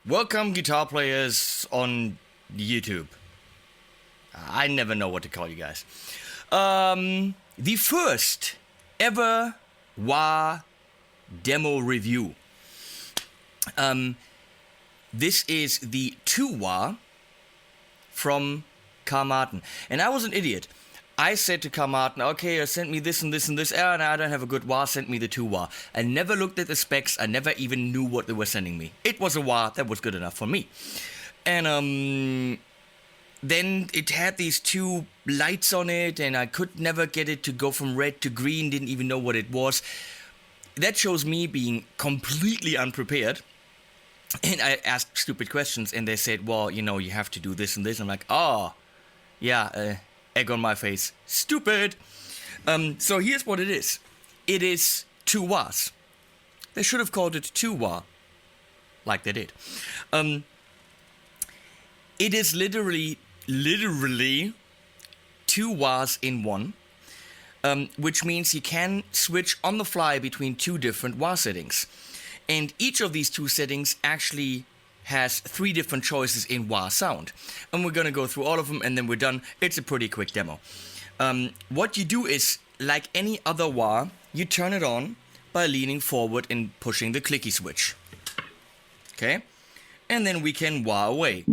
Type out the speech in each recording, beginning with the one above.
Welcome, guitar players on YouTube. I never know what to call you guys. The first ever wah demo review. This is the 2 wah from Thomann. And I was an idiot. I said to Thomann, okay, send me this and this and this. And I don't have a good wah, send me the 2 wah. I never looked at the specs. I never even knew what they were sending me. It was a wah that was good enough for me. And then it had these 2 lights on it, and I could never get it to go from red to green, didn't even know what it was. That shows me being completely unprepared. And I asked stupid questions, and they said, well, you know, you have to do this and this. I'm like, oh, yeah, egg on my face. Stupid. So here's what it is. It is 2 wahs. They should have called it 2 wah, like they did. It is literally 2 wahs in one, which means you can switch on the fly between 2 different wah settings. And each of these 2 settings actually has 3 different choices in wah sound. And we're going to go through all of them, and then we're done. It's a pretty quick demo. What you do is, like any other wah, you turn it on by leaning forward and pushing the clicky switch. Okay? And then we can wah away.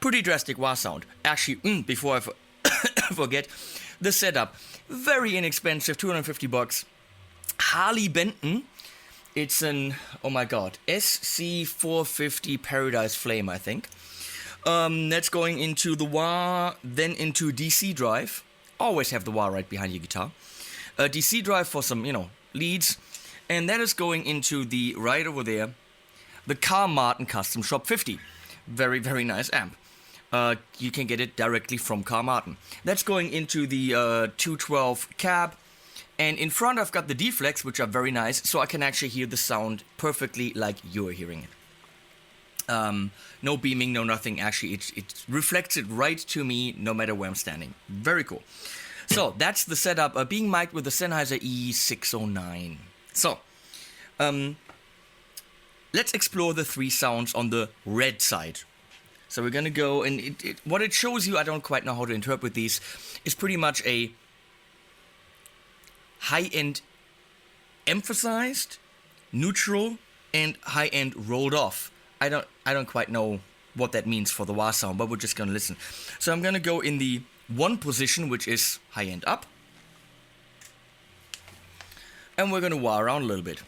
Pretty drastic wah sound. Actually, before I forget, the setup, very inexpensive, $250. Harley Benton. It's an, oh my god, SC450 Paradise Flame, I think. That's going into the wah, then into DC drive. Always have the wah right behind your guitar. DC drive for some, leads. And that is going into the, right over there, the Thomann Custom Shop 50. Very, very nice amp. You can get it directly from Thomann. That's going into the 212 cab. And in front I've got the D-Flex, which are very nice, so I can actually hear the sound perfectly like you're hearing it. No beaming, no nothing. Actually, it reflects it right to me no matter where I'm standing. Very cool. So, that's the setup, being mic'd with the Sennheiser E609. So, let's explore the three sounds on the red side. So we're gonna go, and what it shows you, I don't quite know how to interpret these, is pretty much a high-end emphasized, neutral, and high-end rolled off. I don't quite know what that means for the wah sound, but we're just gonna listen. So I'm gonna go in the one position, which is high-end up, and we're gonna wah around a little bit.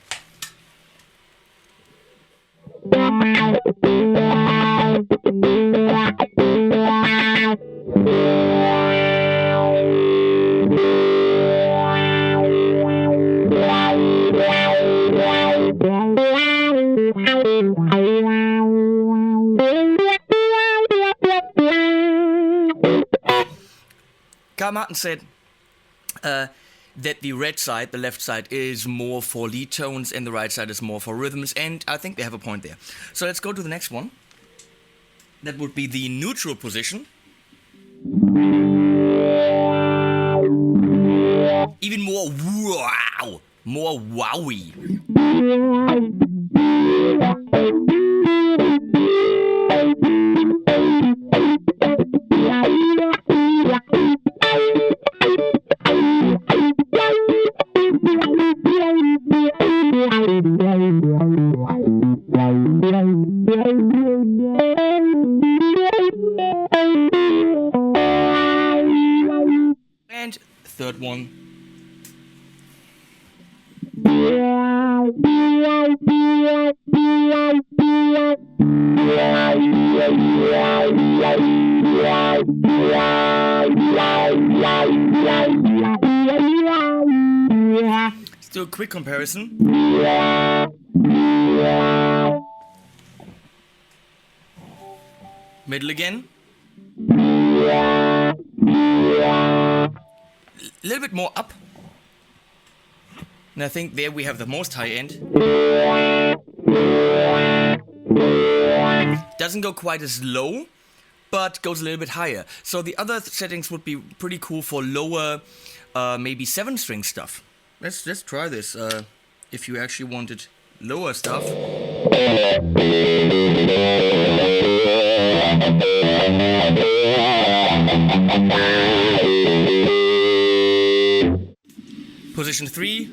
Thomann said that the red side, the left side, is more for lead tones and the right side is more for rhythms, and I think they have a point there. So let's go to the next one. That would be the neutral position. Even more wow, more wowy. And third one. Let's do a quick comparison. Middle again. A little bit more up. And I think there we have the most high end. Doesn't go quite as low, but goes a little bit higher. So the other settings would be pretty cool for lower, maybe 7-string stuff. Let's try this. If you actually wanted lower stuff. Position 3.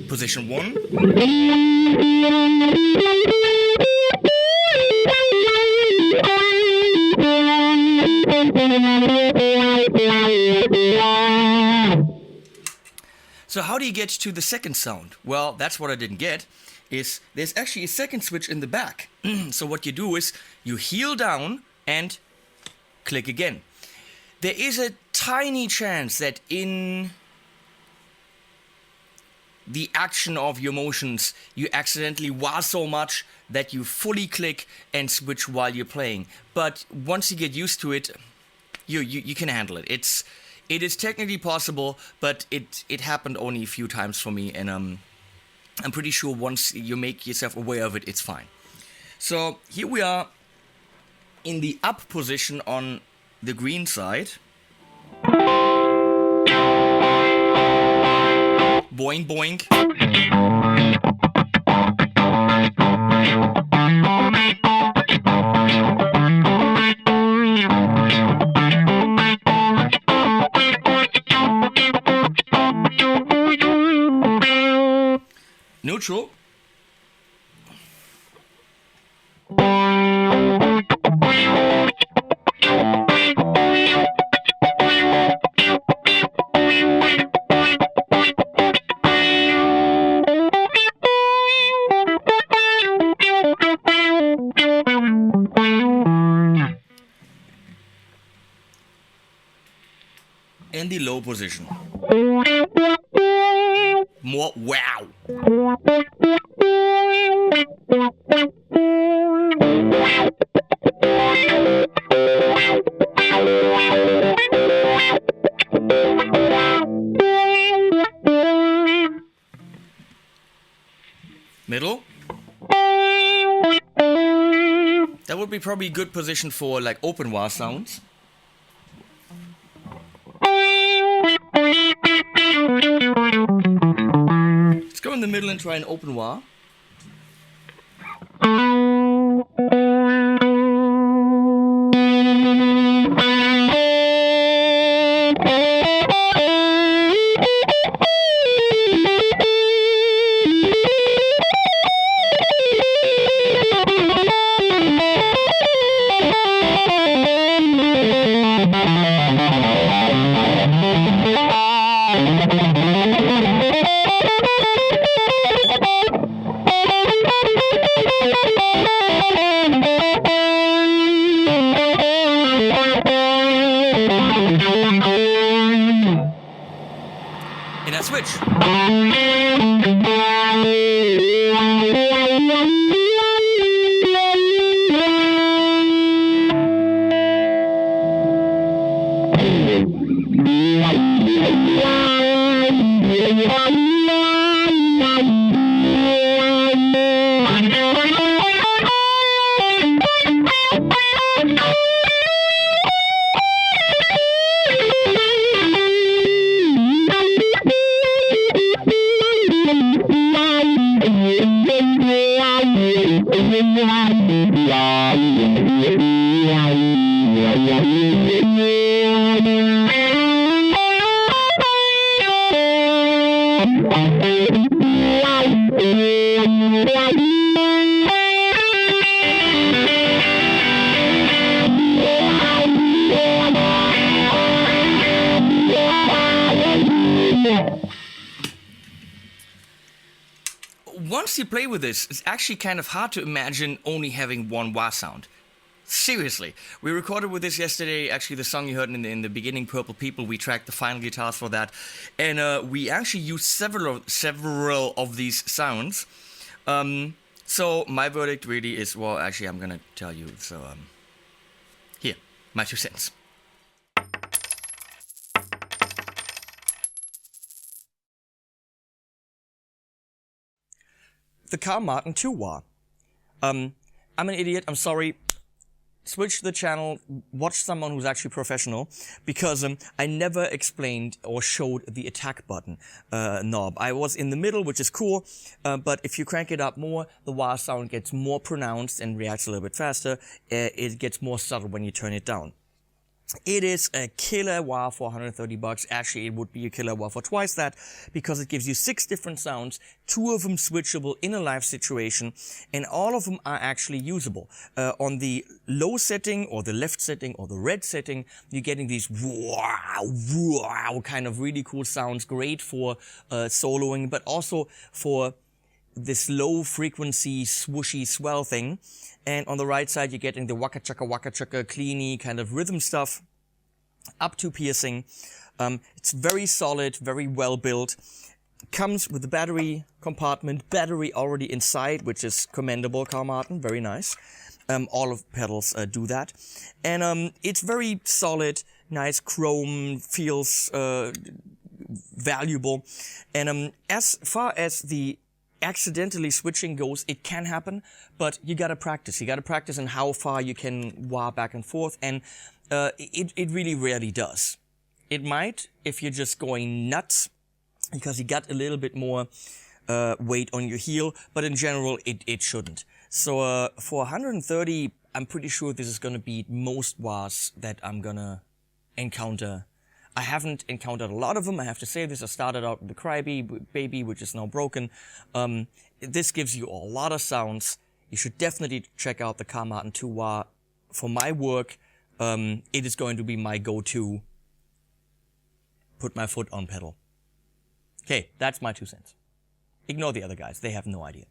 Position 1. So how do you get to the second sound? Well, that's what I didn't get, is there's actually a second switch in the back. So what you do is you heel down and click again. There is a tiny chance that in the action of your motions, you accidentally wah so much that you fully click and switch while you're playing. But once you get used to it, you can handle it. It is technically possible, but it happened only a few times for me, and I'm pretty sure once you make yourself aware of it, it's fine. So here we are in the up position on the green side. boing boing. Neutral. In the low position. More wow. Middle. That would be probably a good position for like open wah sounds. Let's go in the middle and try an open wah. And I switch. Once you play with this, it's actually kind of hard to imagine only having one wah sound. Seriously, we recorded with this yesterday. Actually, the song you heard in the beginning, "Purple People," we tracked the final guitars for that, and we actually used several of these sounds. So my verdict really is, well, actually, I'm gonna tell you. So here, my 2 cents. The Carl Martin 2-wah. I'm an idiot, I'm sorry. Switch the channel, watch someone who's actually professional, because I never explained or showed the attack button knob. I was in the middle, which is cool, but if you crank it up more, the wah sound gets more pronounced and reacts a little bit faster. It gets more subtle when you turn it down. It is a killer wah for $130. Actually, it would be a killer wah for twice that, because it gives you 6 different sounds, 2 of them switchable in a live situation, and all of them are actually usable. On the low setting, or the left setting, or the red setting, you're getting these wow kind of really cool sounds, great for soloing, but also for this low frequency swooshy swell thing. And on the right side, you're getting the waka chaka, cleany kind of rhythm stuff, up to piercing. It's very solid, very well built. Comes with the battery compartment, battery already inside, which is commendable, Carl Martin, very nice. All of pedals do that. And it's very solid, nice chrome, feels valuable. And as far as the accidentally switching goes, it can happen, but you gotta practice. You gotta practice on how far you can wah back and forth, and it really rarely does. It might if you're just going nuts, because you got a little bit more weight on your heel, but in general, it shouldn't. So for 130, I'm pretty sure this is gonna be most wahs that I'm gonna encounter. I haven't encountered a lot of them, I have to say this. I started out with the Crybaby, which is now broken. This gives you a lot of sounds. You should definitely check out the Thomann 2 wah. For my work, it is going to be my go-to. Put my foot on pedal. Okay, that's my 2 cents. Ignore the other guys, they have no idea.